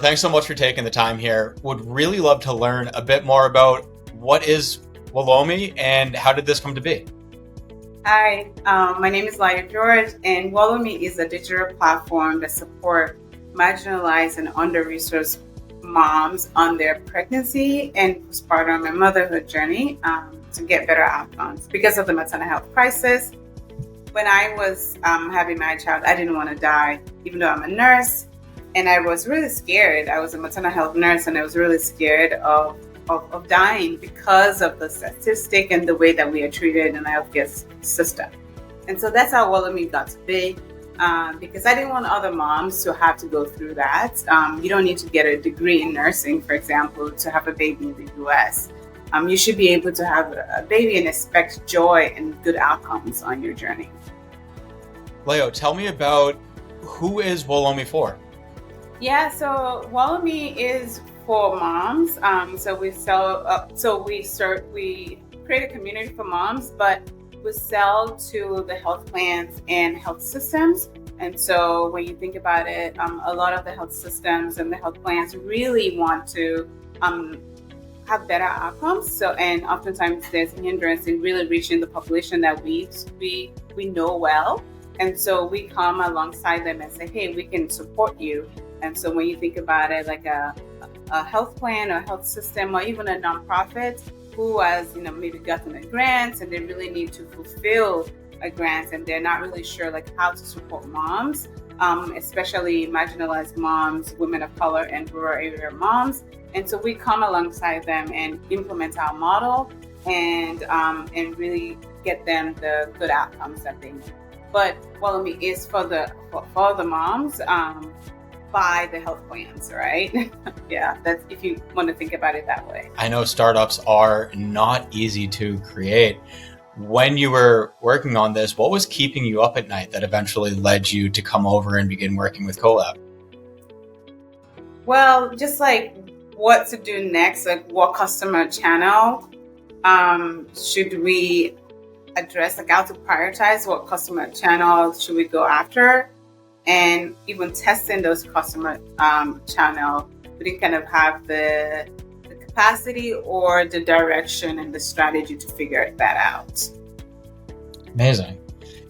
thanks so much for taking the time here. Would really love to learn a bit more about what is Wolomi and how did this come to be? Hi, my name is Layo George, and Wolomi is a digital platform that supports marginalized and under-resourced moms on their pregnancy and postpartum and motherhood journey to get better outcomes. Because of the maternal health crisis, when I was having my child, I didn't want to die, even though I'm a nurse, and I was really scared. I was a maternal health nurse, and I was really scared of dying because of the statistic and the way that we are treated in the healthcare system. And so that's how Wolomi got to be, because I didn't want other moms to have to go through that. You don't need to get a degree in nursing, for example, to have a baby in the US. You should be able to have a baby and expect joy and good outcomes on your journey. Layo, tell me about who is Wolomi for? Yeah, so Wolomi is for moms. So we create a community for moms, but we sell to the health plans and health systems. And so when you think about it, a lot of the health systems and the health plans really want to have better outcomes. So, and oftentimes there's a hindrance in really reaching the population that we know well. And so we come alongside them and say, hey, we can support you. And so when you think about it, like a health plan or a health system or even a nonprofit who has, maybe gotten a grant and they really need to fulfill a grant and they're not really sure like how to support moms, especially marginalized moms, women of color, and rural area moms. And so we come alongside them and implement our model and really get them the good outcomes that they need. But Wolomi is for the moms by the health plans, right? Yeah, that's if you want to think about it that way. I know startups are not easy to create. When you were working on this, what was keeping you up at night that eventually led you to come over and begin working with coLAB? Well, just like what to do next, like what customer channel should we address, like how to prioritize what customer channel should we go after, and even testing those customer channel, we didn't kind of have the capacity or the direction and the strategy to figure that out. Amazing.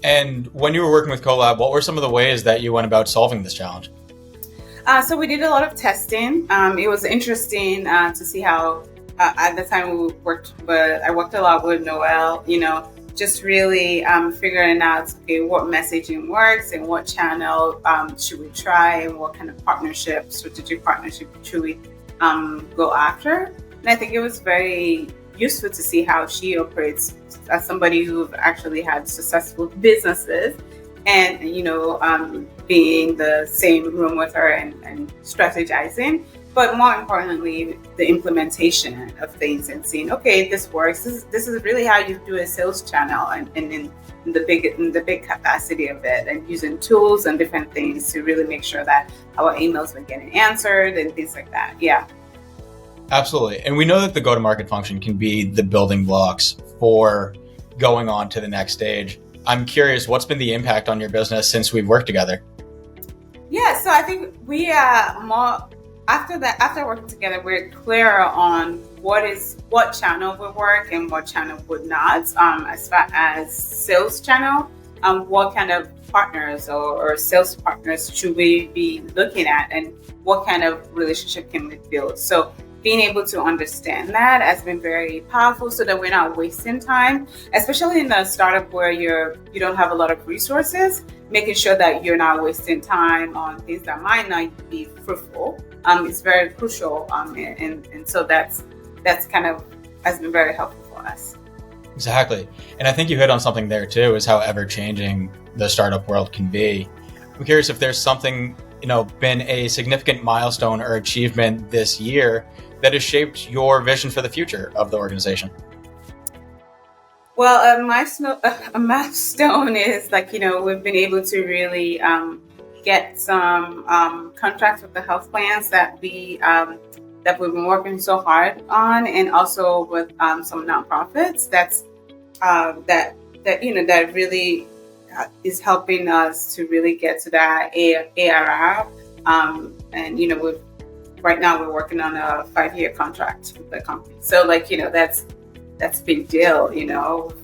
And when you were working with coLAB, what were some of the ways that you went about solving this challenge? So we did a lot of testing. It was interesting to see how at the time we worked, but I worked a lot with Noel, just really figuring out, okay, what messaging works and what channel should we try and what kind of strategic partnership should we go after. And I think it was very useful to see how she operates as somebody who actually had successful businesses and, being in the same room with her and strategizing. But more importantly, the implementation of things and seeing, okay, this works. This is really how you do a sales channel, and in the big capacity of it, and using tools and different things to really make sure that our emails were getting answered and things like that. Yeah, absolutely. And we know that the go-to-market function can be the building blocks for going on to the next stage. I'm curious, what's been the impact on your business since we've worked together? Yeah, so I think we are more. After working together, we're clearer on what channel would work and what channel would not. As far as sales channel, what kind of partners or sales partners should we be looking at, and what kind of relationship can we build? So being able to understand that has been very powerful, so that we're not wasting time, especially in a startup where you don't have a lot of resources. Making sure that you're not wasting time on things that might not be fruitful is very crucial, and so that's kind of has been very helpful for us. Exactly, and I think you hit on something there too, is how ever-changing the startup world can be. I'm curious if there's something, been a significant milestone or achievement this year that has shaped your vision for the future of the organization. Well, a milestone is we've been able to really get some contracts with the health plans that we've been working so hard on, and also with some nonprofits that really is helping us to really get to that ARR. And we've right now we're working on a 5-year contract with the company. So that's a big deal,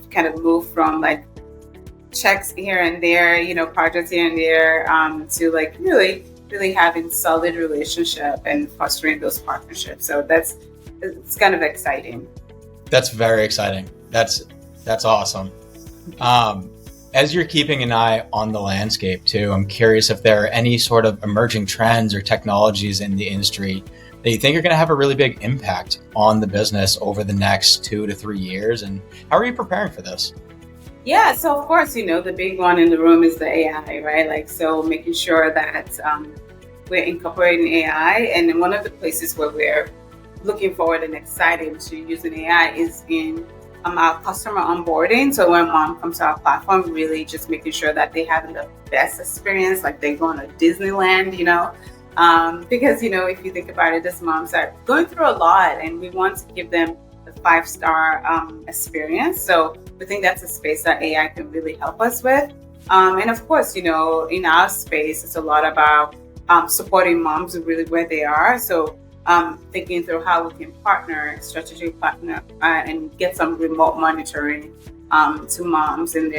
kind of move from like checks here and there, projects here and there, to like really having solid relationship and fostering those partnerships. So it's kind of exciting. That's very exciting. That's awesome. As you're keeping an eye on the landscape too, I'm curious if there are any sort of emerging trends or technologies in the industry that you think are going to have a really big impact on the business over the next 2 to 3 years, and how are you preparing for this? Yeah, so of course, the big one in the room is the AI, right? Like, so making sure that we're incorporating AI, and one of the places where we're looking forward and excited to using AI is in our customer onboarding. So when mom comes to our platform, really just making sure that they have the best experience, like they're going to Disneyland, because if you think about it, these moms are going through a lot, and we want to give them the 5-star experience. So we think that's a space that AI can really help us with. And of course, in our space, it's a lot about supporting moms really where they are. So thinking through how we can strategic partner, and get some remote monitoring to moms in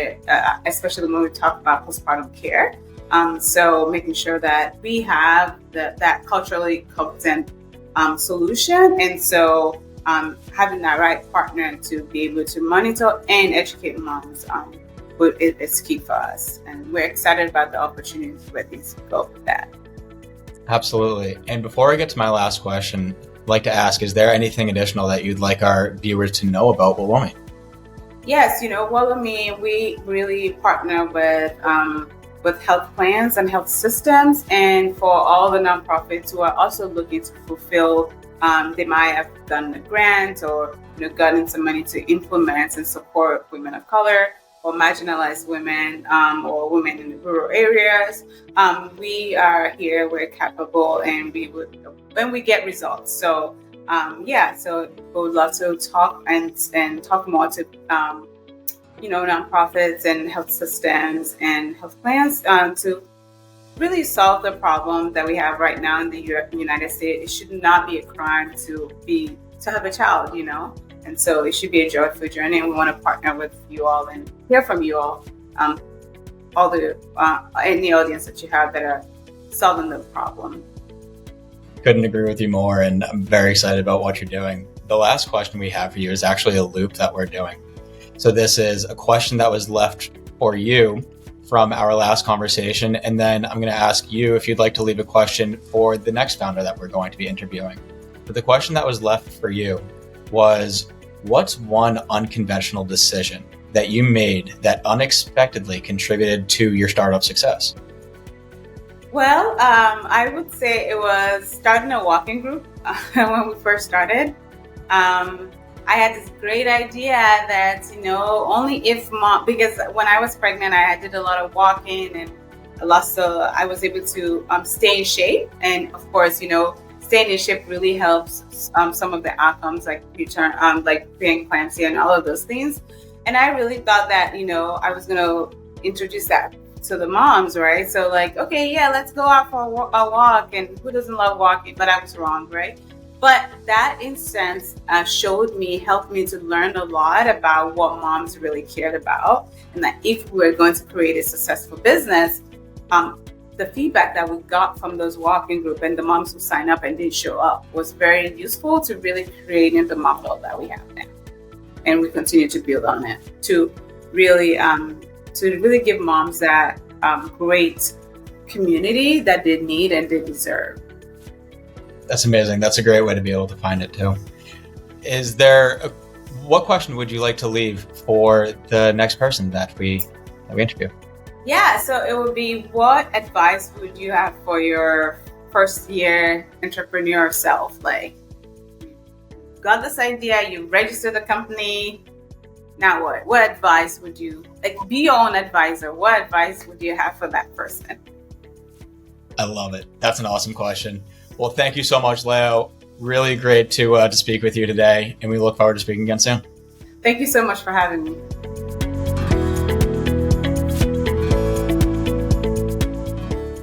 especially when we talk about postpartum care. So making sure that we have that culturally competent solution. And so having that right partner to be able to monitor and educate moms is key for us. And we're excited about the opportunities where things go with that. Absolutely. And before I get to my last question, I'd like to ask, is there anything additional that you'd like our viewers to know about Wolomi? Yes, Wolomi, we really partner with health plans and health systems, and for all the nonprofits who are also looking to fulfill, they might have done a grant or gotten some money to implement and support women of color or marginalized women, or women in the rural areas. We are here, we're capable, and when we get results. So so we would love to talk and talk more to nonprofits and health systems and health plans to really solve the problem that we have right now in the United States. It should not be a crime to have a child, and so it should be a joyful journey. And we want to partner with you all and hear from you all, in the audience that you have that are solving the problem. Couldn't agree with you more, and I'm very excited about what you're doing. The last question we have for you is actually a loop that we're doing. So this is a question that was left for you from our last conversation, and then I'm going to ask you if you'd like to leave a question for the next founder that we're going to be interviewing. But the question that was left for you was, what's one unconventional decision that you made that unexpectedly contributed to your startup success? Well, I would say it was starting a walking group when we first started. I had this great idea that, only if mom, because when I was pregnant, I did a lot of walking and I was able to stay in shape. And of course, staying in shape really helps some of the outcomes like preeclampsia and all of those things. And I really thought that, I was going to introduce that to the moms, right? So okay, yeah, let's go out for a walk. And who doesn't love walking? But I was wrong, right? But that instance helped me to learn a lot about what moms really cared about. And that if we were going to create a successful business, the feedback that we got from those walking group and the moms who signed up and didn't show up was very useful to really creating the model that we have now. And we continue to build on it to really give moms that great community that they need and they deserve. That's amazing. That's a great way to be able to find it too. What question would you like to leave for the next person that we interview? Yeah, so it would be, what advice would you have for your first year entrepreneur self? Like, got this idea, you registered the company, now what? What advice would you, be your own advisor, what advice would you have for that person? I love it. That's an awesome question. Well, thank you so much, Layo. Really great to speak with you today, and we look forward to speaking again soon. Thank you so much for having me.